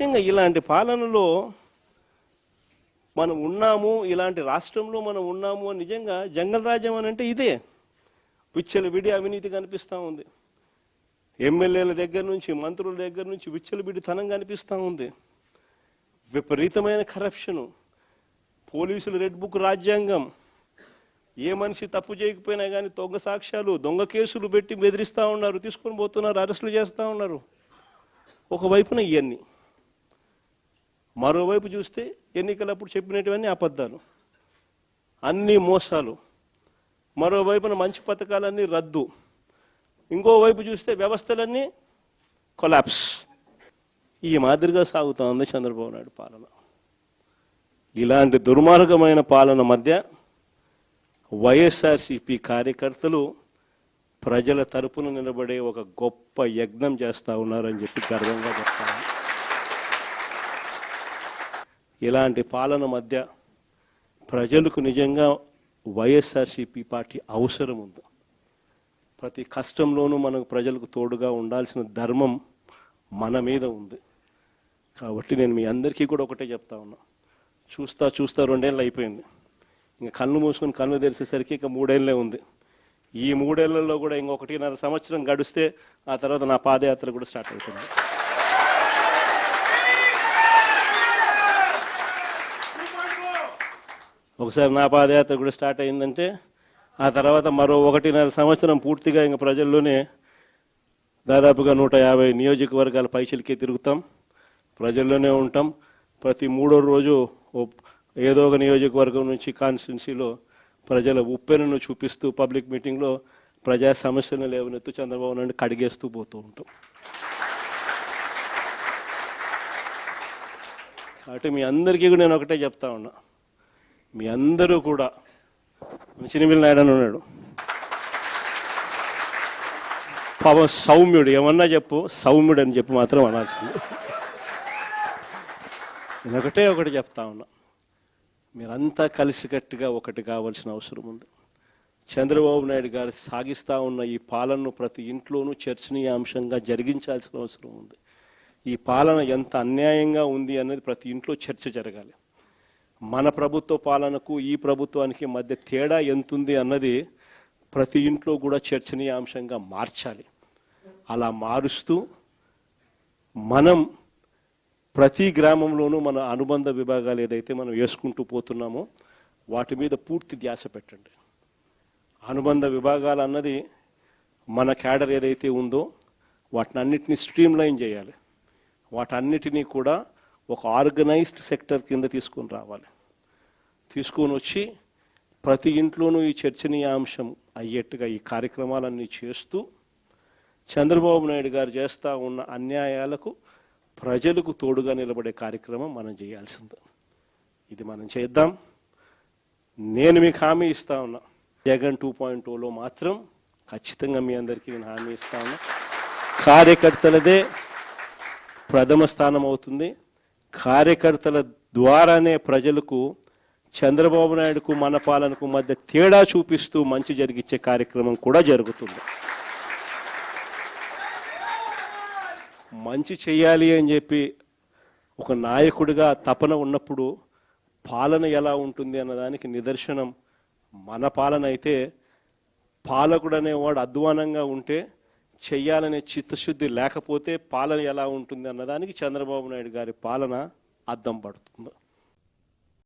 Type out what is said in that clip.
నిజంగా ఇలాంటి పాలనలో మనం ఉన్నాము, ఇలాంటి రాష్ట్రంలో మనం ఉన్నాము అని నిజంగా జంగల్ రాజ్యం అని అంటే ఇదే. విచ్చలవిడి అవినీతి కనిపిస్తూ ఉంది. ఎమ్మెల్యేల దగ్గర నుంచి మంత్రుల దగ్గర నుంచి విచ్చలవిడితనం కనిపిస్తూ ఉంది. విపరీతమైన కరప్షను, పోలీసులు రెడ్ బుక్ రాజ్యాంగం, ఏ మనిషి తప్పు చేయకపోయినా కానీ దొంగ సాక్ష్యాలు, దొంగ కేసులు పెట్టి బెదిరిస్తూ ఉన్నారు, తీసుకొని పోతున్నారు, అరెస్టులు చేస్తూ ఉన్నారు. ఒకవైపున ఇవన్నీ, మరోవైపు చూస్తే ఎన్నికలప్పుడు చెప్పినటువన్నీ అబద్ధాలు, అన్నీ మోసాలు, మరోవైపున మంచి పథకాలన్నీ రద్దు, ఇంకోవైపు చూస్తే వ్యవస్థలన్నీ కొలాప్స్. ఈ మాదిరిగా సాగుతూ ఉంది చంద్రబాబు నాయుడు పాలన. ఇలాంటి దుర్మార్గమైన పాలన మధ్య వైఎస్ఆర్సీపీ కార్యకర్తలు ప్రజల తరపున నిలబడే ఒక గొప్ప యజ్ఞం చేస్తూ ఉన్నారని చెప్పి గర్వంగా చెప్తాను. ఇలాంటి పాలన మధ్య ప్రజలకు నిజంగా వైఎస్ఆర్సీపీ పార్టీ అవసరం ఉంది. ప్రతి కష్టంలోనూ మనకు ప్రజలకు తోడుగా ఉండాల్సిన ధర్మం మన మీద ఉంది. కాబట్టి నేను మీ అందరికీ కూడా ఒకటే చెప్తా ఉన్నా, చూస్తా 2 ఏళ్ళు అయిపోయింది, ఇంకా కళ్ళు మూసుకొని కళ్ళు తెరిచేసరికి ఇంకా 3 ఏళ్ళే ఉంది. ఈ 3 ఏళ్లలో కూడా ఇంకొక 1.5 సంవత్సరం గడిస్తే ఆ తర్వాత నా పాదయాత్ర కూడా స్టార్ట్ అవుతుంది. ఒకసారి నా పాదయాత్ర కూడా స్టార్ట్ అయిందంటే ఆ తర్వాత మరో 1.5 సంవత్సరం పూర్తిగా ఇంకా ప్రజల్లోనే దాదాపుగా 150 నియోజకవర్గాల పైచలకే తిరుగుతాం, ప్రజల్లోనే ఉంటాం. ప్రతి 3వ రోజు ఏదో ఒక నియోజకవర్గం నుంచి కాన్స్టిట్యున్సీలో ప్రజల ఉప్పెనను చూపిస్తూ పబ్లిక్ మీటింగ్లో ప్రజా సమస్యలను లేవనెత్తు చంద్రబాబు నాయుడు కడిగేస్తూ పోతూ ఉంటాం. కాబట్టి మీ అందరికీ కూడా నేను ఒకటే చెప్తా ఉన్నా, మీ అందరూ కూడా చినిమిల్ నాయుడు అని ఉన్నాడు, పాపం సౌమ్యుడు, ఏమన్నా చెప్పు సౌమ్యుడు అని చెప్పి మాత్రం అనాల్సింది. నేను ఒకటి చెప్తా ఉన్నా, మీరంతా కలిసికట్టుగా ఒకటి కావాల్సిన అవసరం ఉంది. చంద్రబాబు నాయుడు గారు సాగిస్తూ ఉన్న ఈ పాలనను ప్రతి ఇంట్లోనూ చర్చనీయాంశంగా జరిగించాల్సిన అవసరం ఉంది. ఈ పాలన ఎంత అన్యాయంగా ఉంది అనేది ప్రతి ఇంట్లో చర్చ జరగాలి. మన ప్రభుత్వ పాలనకు ఈ ప్రభుత్వానికి మధ్య తేడా ఎంతుంది అన్నది ప్రతి ఇంట్లో కూడా చర్చనీయాంశంగా మార్చాలి. అలా మారుస్తూ మనం ప్రతి గ్రామంలోనూ మన అనుబంధ విభాగాలు ఏదైతే మనం వేసుకుంటూ పోతున్నామో వాటి మీద పూర్తి ధ్యాస పెట్టండి. అనుబంధ విభాగాలు అన్నది మన క్యాడర్ ఏదైతే ఉందో వాటిని అన్నిటినీ స్ట్రీమ్లైన్ చేయాలి. వాటన్నిటినీ కూడా ఒక ఆర్గనైజ్డ్ సెక్టర్ కింద తీసుకొని రావాలి. తీసుకొని వచ్చి ప్రతి ఇంట్లోనూ ఈ చర్చనీయాంశం అయ్యేట్టుగా ఈ కార్యక్రమాలన్నీ చేస్తూ చంద్రబాబు నాయుడు గారు చేస్తూ ఉన్న అన్యాయాలకు ప్రజలకు తోడుగా నిలబడే కార్యక్రమం మనం చేయాల్సింది. ఇది మనం చేద్దాం. నేను మీకు హామీ ఇస్తా ఉన్నా, జగన్ 2.0లో మాత్రం ఖచ్చితంగా మీ అందరికీ నేను హామీ ఇస్తా ఉన్నా, కార్యకర్తలదే ప్రథమ స్థానం అవుతుంది. కార్యకర్తల ద్వారానే ప్రజలకు చంద్రబాబు నాయుడుకు మన పాలనకు మధ్య తేడా చూపిస్తూ మంచి జరిగించే కార్యక్రమం కూడా జరుగుతుంది. మంచి చేయాలి అని చెప్పి ఒక నాయకుడిగా తపన ఉన్నప్పుడు పాలన ఎలా ఉంటుంది అన్నదానికి నిదర్శనం మన పాలన అయితే, పాలకుడు అనేవాడు అధ్వానంగా ఉంటే చెయ్యాలనే చిత్తశుద్ధి లేకపోతే పాలన ఎలా ఉంటుంది అన్నదానికి చంద్రబాబు నాయుడు గారి పాలన అద్దం పడుతుంది.